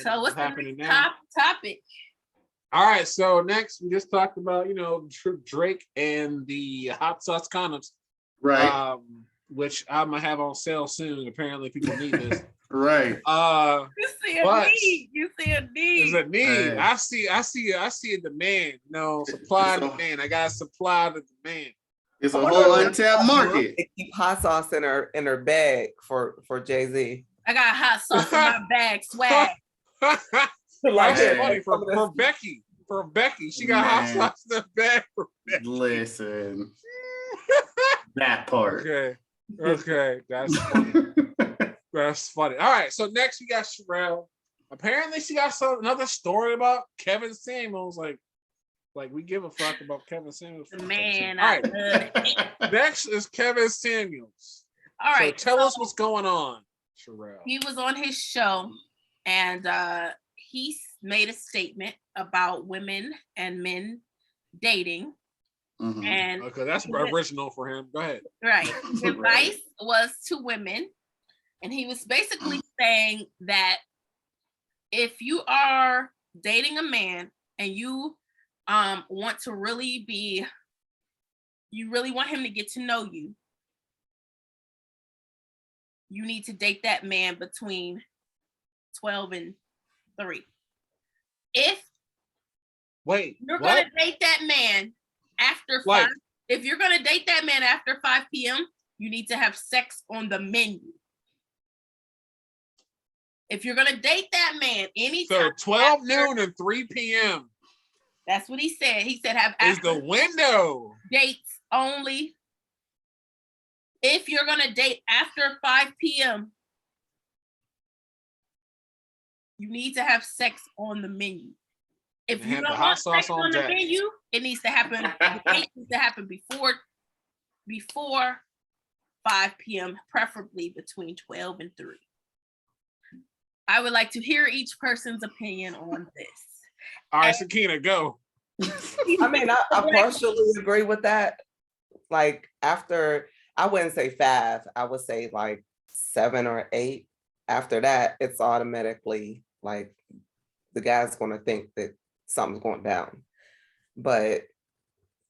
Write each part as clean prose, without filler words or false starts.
So what's happening now? Topic. All right, so next we just talked about Drake and the hot sauce condoms, right? Which I'm gonna have on sale soon. Apparently, people need this. Right. You see a need. You see a need. There's a need. I see a demand. Supply and demand. I got to supply the demand. It's a whole untapped market. They keep hot sauce in her bag for Jay-Z. I got hot sauce in my bag, swag. That's funny for Becky. For Becky, she got hot sauce in the bag for Becky. Listen, that part. Okay, that's funny. That's funny. All right, so next we got Sherelle. Apparently, she got another story about Kevin Samuels. Like we give a fuck about Kevin Samuels. Man, all right. Next is Kevin Samuels. All right, so tell us what's going on, Sherelle. He was on his show, and he made a statement about women and men dating. Mm-hmm. And okay, that's original for him. Go ahead. Right. His advice was to women, and he was basically saying that if you are dating a man and you want to really want him to get to know you, you need to date that man between 12 and 3. If you're gonna date that man after 5, if you're gonna date that man after 5 p.m., you need to have sex on the menu. If you're gonna date that man anytime, so 12 noon and 3 p.m. That's what he said. He said have is the window. Dates only. If you're gonna date after 5 p.m., you need to have sex on the menu. If you don't want sex on the menu, it needs to happen. It needs to happen before 5 p.m., preferably between 12 and 3. I would like to hear each person's opinion on this. All right, Sakina, go. I mean, I partially agree with that. Like after, I wouldn't say 5, I would say like 7 or 8. After that, it's automatically like the guy's going to think that something's going down. But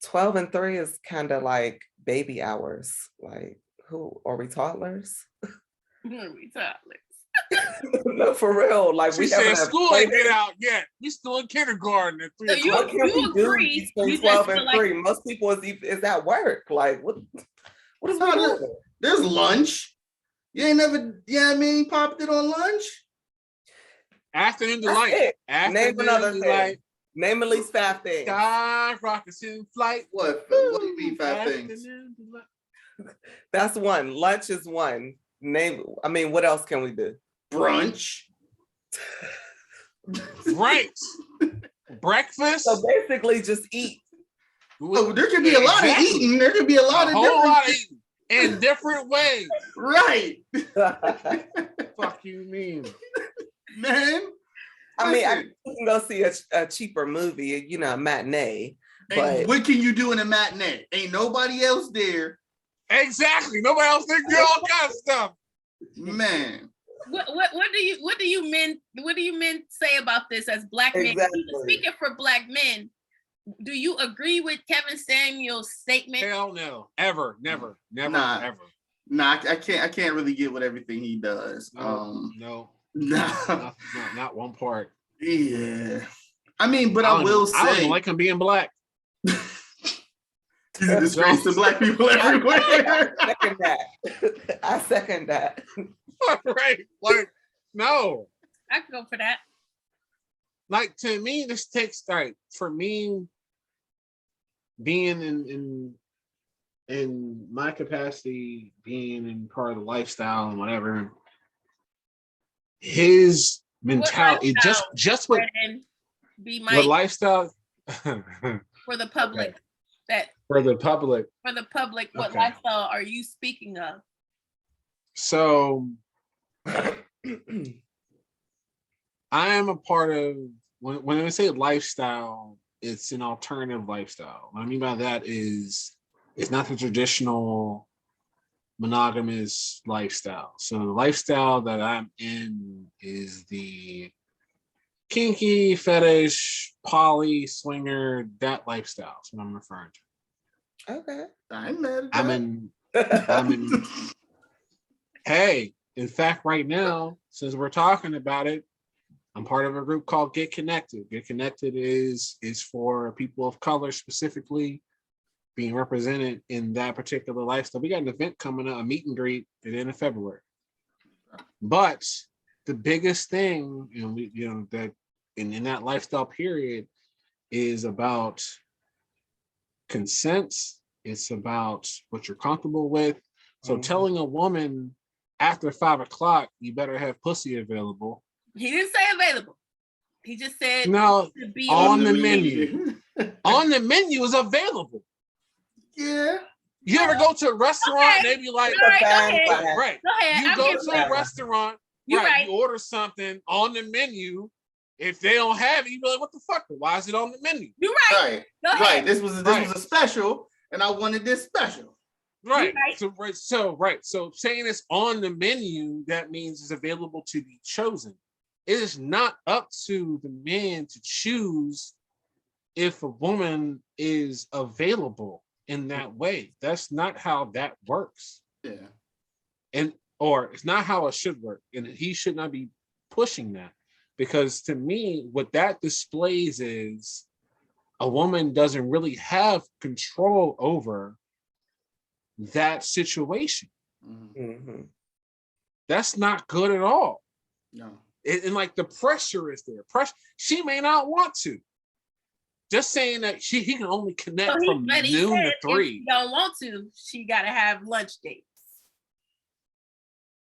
12 and 3 is kind of like baby hours. Like, who are we, toddlers? Who are we, toddlers? No, for real. Like, she said school ain't get out yet. We still in kindergarten at 3 o'clock. What can we do between 12 and 3? Most people is at work. Like, what is we doing? There's lunch. You ain't never, popped it on lunch? Afternoon delight. Name another thing. Name at least 5 things. Sky rockets in flight. What do you mean 5 things? That's one. Lunch is one. What else can we do? Brunch. Right. Breakfast. So basically just eat. Oh, there could be a lot of eating. There could be a lot of eating in different ways. Right. Fuck you mean? Man. I can go see a cheaper movie, a matinee. But what can you do in a matinee? Ain't nobody else there. Exactly. Nobody else there. Do all kinds of stuff. Man. What do you men say about this as Black men? Speaking for Black men, do you agree with Kevin Samuels' statement? Hell no. Ever. Never. Ever. Nah, I can't really get with everything he does. No. Not one part. Yeah. But I will say, I don't even like him being Black. He's a disgrace to Black people everywhere. I second that. Right. Like, no. I can go for that. Like, to me, this takes, for me, being in my capacity, being in part of the lifestyle and whatever, his mentality, just what lifestyle for the public. Okay. For the public, what lifestyle are you speaking of? So I am a part of, when I say lifestyle, it's an alternative lifestyle. What I mean by that is it's not the traditional monogamous lifestyle. So the lifestyle that I'm in is the kinky, fetish, poly, swinger, that lifestyle. That's what I'm referring to. Okay. I ain't mad at that. I'm in. Hey, in fact, right now, since we're talking about it, I'm part of a group called Get Connected. Get Connected is for people of color specifically being represented in that particular lifestyle. We got an event coming up, a meet and greet at the end of February. But the biggest thing, that in that lifestyle period is about consent. It's about what you're comfortable with. So telling a woman after 5 o'clock, you better have pussy available. He didn't say available. He just said no to be on the menu. On the menu is available. Yeah. You ever go to a restaurant and they be like, right, go ahead. Right. Go ahead. You go to a restaurant, right, you order something on the menu. If they don't have it, you be like, what the fuck? Why is it on the menu? You're right. Right. This was a special, and I wanted this special. Right. So saying it's on the menu, that means it's available to be chosen. It is not up to the man to choose if a woman is available in that way. That's not how that works. Yeah. Or it's not how it should work. And he should not be pushing that. Because to me, what that displays is a woman doesn't really have control over that situation. Mm-hmm. That's not good at all. No. And like the pressure is there. She may not want to. Just saying that he can only connect from noon to 3. If she don't want to, she got to have lunch dates.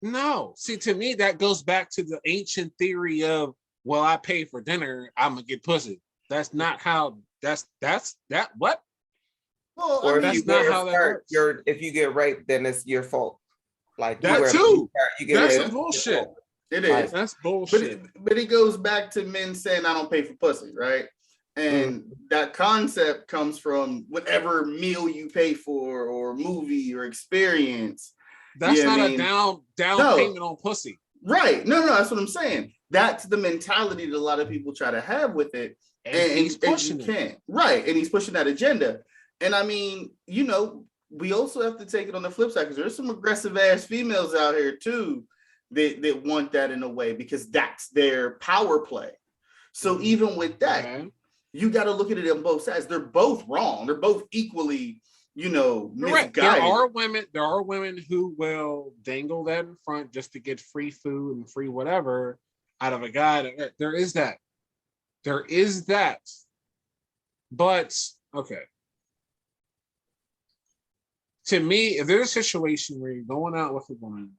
No. See, to me, that goes back to the ancient theory of, well, I pay for dinner, I'm gonna get pussy. That's not how. That's that. What? Well, or that's not how that works. If you get raped, then it's your fault. Like that too. That's some bullshit. It is. That's bullshit. But it goes back to men saying, "I don't pay for pussy," right? And that concept comes from whatever meal you pay for, or movie, or experience. That's not a down payment on pussy. Right. No, that's what I'm saying. That's the mentality that a lot of people try to have with it. And he's pushing it. Right. And he's pushing that agenda. And I mean, we also have to take it on the flip side, because there's some aggressive ass females out here too that want that in a way, because that's their power play. So even with that, you got to look at it on both sides. They're both wrong. They're both equally, misguided. There are women who will dangle that in front just to get free food and free whatever out of a guy. There is that. But okay. To me, if there's a situation where you're going out with a woman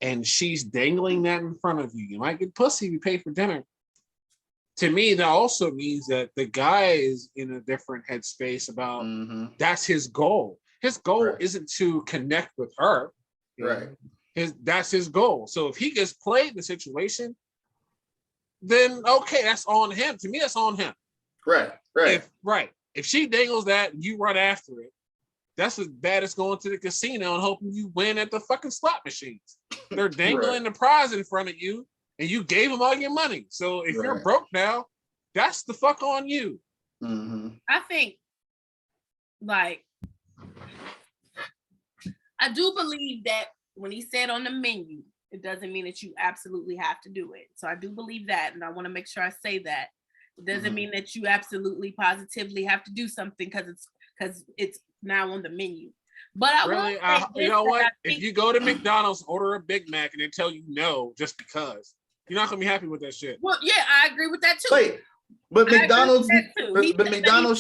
and she's dangling that in front of you, you might get pussy if you pay for dinner. To me, that also means that the guy is in a different headspace about that's his goal. His goal isn't to connect with her. Right. That's his goal. So if he gets played in the situation, then okay, that's on him. To me, that's on him. Right. If she dangles that and you run after it, that's as bad as going to the casino and hoping you win at the fucking slot machines. They're dangling the prize in front of you, and you gave them all your money. So if you're broke now, that's the fuck on you. I think, I do believe that when he said on the menu, it doesn't mean that you absolutely have to do it. So I do believe that, and I want to make sure I say that. It doesn't mean that you absolutely positively have to do something because it's now on the menu. But you know what? If you go to McDonald's, order a Big Mac, and they tell you no just because, you're not gonna be happy with that shit. Well, yeah, I agree with that too. Wait, but McDonald's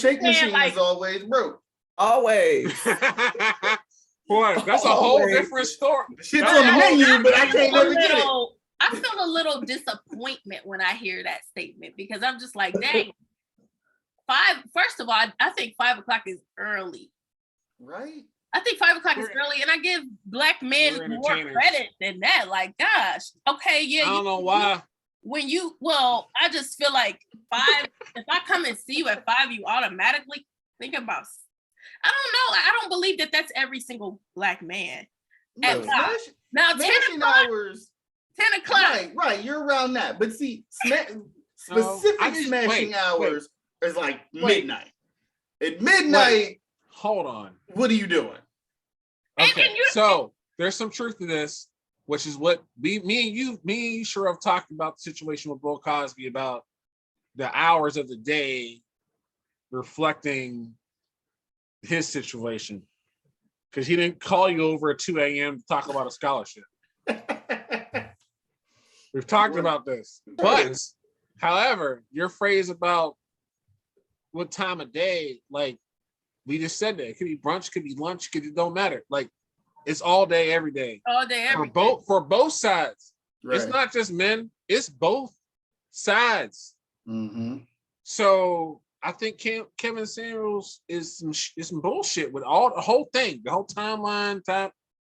shake machine is always broke. Always. Boy, that's a whole different story. Shit's on the menu, but I can't never get it. I feel a little disappointment when I hear that statement, because I'm just like, dang. First of all, I think 5 o'clock is early. Right. I think 5 o'clock is early, and I give Black men more credit than that. Like, gosh, okay, yeah. I don't know why. I just feel like 5, if I come and see you at 5, you automatically think about, I don't know. I don't believe that that's every single Black man at 5. Now, 10 hours 10 o'clock. Right. You're around that. But see, specific smashing hours is like midnight. At midnight. Hold on. What are you doing? Okay, so there's some truth to this, which is what me and you sure have talked about the situation with Bill Cosby about the hours of the day reflecting his situation. Because he didn't call you over at 2 a.m. to talk about a scholarship. We've talked about this. But, however, your phrase about what time of day, like, we just said that. It could be brunch, could be lunch, it don't matter. Like, it's all day, every day. All day, every day. For both sides. Right. It's not just men, it's both sides. Mm-hmm. So I think Kevin Samuels is some bullshit with the whole thing, the whole timeline.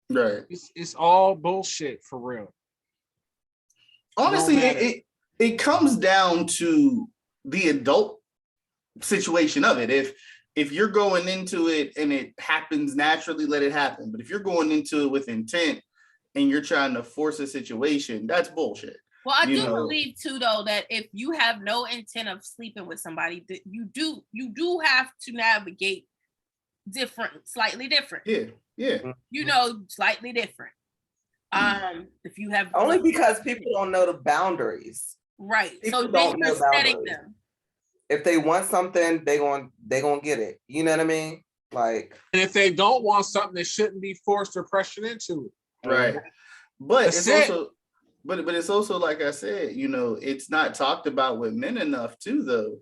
Right. It's all bullshit for real. Honestly, it comes down to the adult situation of it. If you're going into it and it happens naturally, let it happen. But if you're going into it with intent and you're trying to force a situation, that's bullshit. Well, I do believe too, though, that if you have no intent of sleeping with somebody, that you do have to navigate slightly different. Yeah. Slightly different. If you have only because people don't know the boundaries. Right. People so then you're setting boundaries. them. If they want something, they gonna get it. You know what I mean? Like, and if they don't want something, they shouldn't be forced or pressured into it. Right. But it's also like I said, it's not talked about with men enough too, though.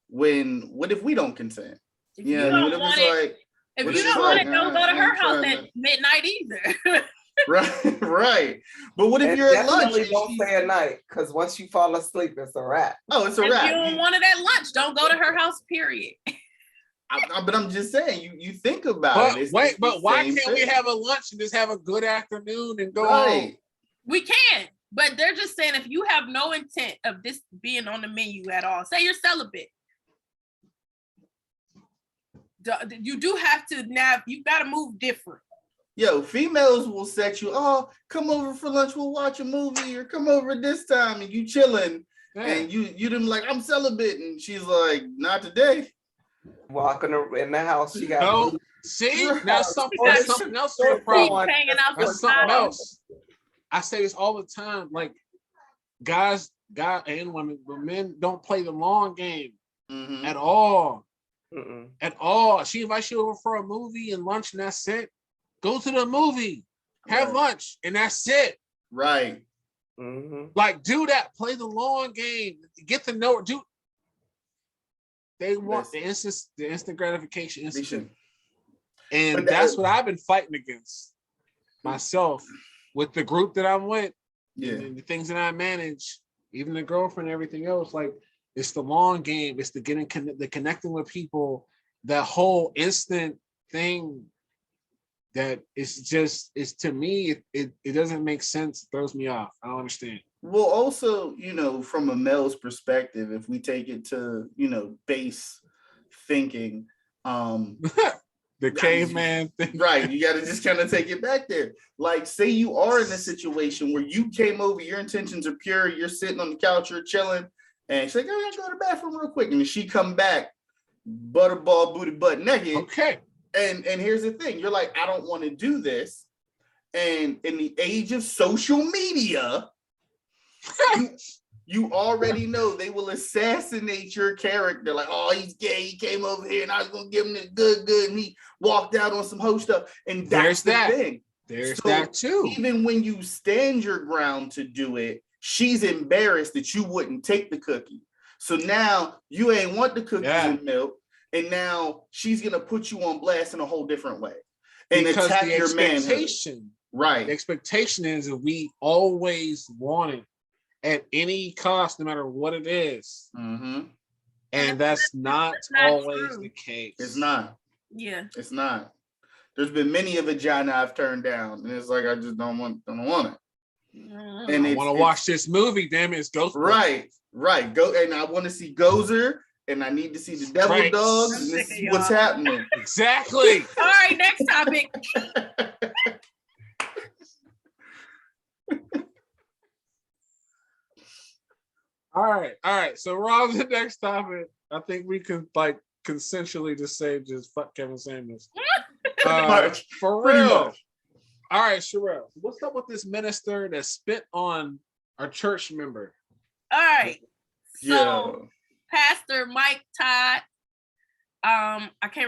What if we don't consent? If you don't want it, don't go to her house at midnight either. Right. But what if you're at lunch? Don't stay at night, because once you fall asleep, it's a wrap. Oh, it's a wrap. If you don't want it at lunch, don't go to her house, period. But I'm just saying, you think about it. But why can't we have a lunch and just have a good afternoon and go home? We can, but they're just saying if you have no intent of this being on the menu at all, say you're celibate, you do have to you got to move different. Yo, females will set you, come over for lunch, we'll watch a movie, or come over this time, and you chilling, and you them like, I'm celibate, and she's like, not today. Walking in the house, she got that's something else for a problem. That's something else. I say this all the time, like guys and women, but men don't play the long game at all. Mm-mm. At all. She invites you over for a movie and lunch, and that's it. Go to the movie, have lunch, and that's it. Right. Mm-hmm. Like, do that. Play the long game. Get to know. They want the instant gratification. And that's what I've been fighting against myself with the group that I'm with. Yeah. And the things that I manage, even the girlfriend and everything else. Like, it's the long game. It's the connecting with people. That whole instant thing. That it's to me, it doesn't make sense. It throws me off. I don't understand. Well, also, from a male's perspective, if we take it to, base thinking, the caveman thing. Right. You got to just kind of take it back there. Like, say you are in a situation where you came over, your intentions are pure, you're sitting on the couch, you're chilling, and she's like, I gotta go to the bathroom real quick. And she come back, butterball booty butt naked. Okay. And here's the thing, you're like, I don't want to do this. And in the age of social media, you already know they will assassinate your character. Like, oh, he's gay, he came over here and I was gonna give him the good, and he walked out on some hoe stuff. And that's the thing. There's that too. Even when you stand your ground to do it, she's embarrassed that you wouldn't take the cookie. So now you ain't want the cookies and milk. And now she's gonna put you on blast in a whole different way and attack your manhood. Right. The expectation is that we always want it at any cost, no matter what it is. Mm-hmm. And that's not always the case. It's not. Yeah. It's not. There's been many a vagina I've turned down, and it's like I just don't want it. And I want to watch this movie. Damn it, it's Ghostbusters. Right. Go, and I want to see Gozer. And I need to see the devil dogs. And this is what's happening. Exactly. All right, next topic. All right. So we're on to the next topic. I think we can like consensually just say just fuck Kevin Samuels. For real. All right, Sherelle, what's up with this minister that spit on our church member? All right. So Pastor Mike Todd, I can't